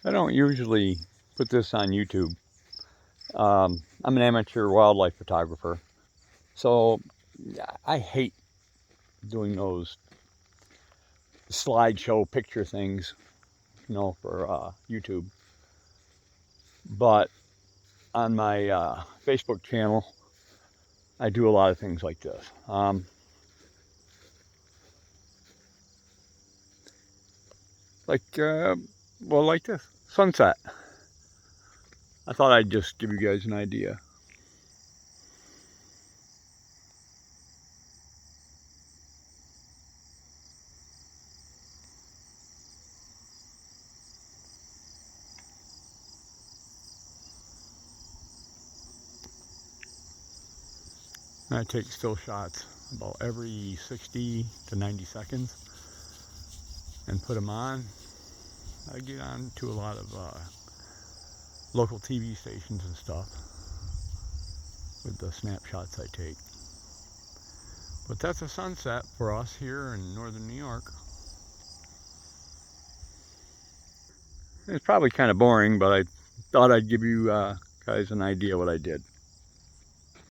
I don't usually put this on YouTube. I'm an amateur wildlife photographer, so I hate doing those slideshow picture things, for YouTube. But on my Facebook channel, I do a lot of things like this. Like, well, like this sunset. I thought I'd just give you guys an idea. I take still shots about every 60 to 90 seconds and put them on. I get on to a lot of local TV stations and stuff with the snapshots I take. But that's a sunset for us here in northern New York. It's probably kind of boring, but I thought I'd give you guys an idea what I did.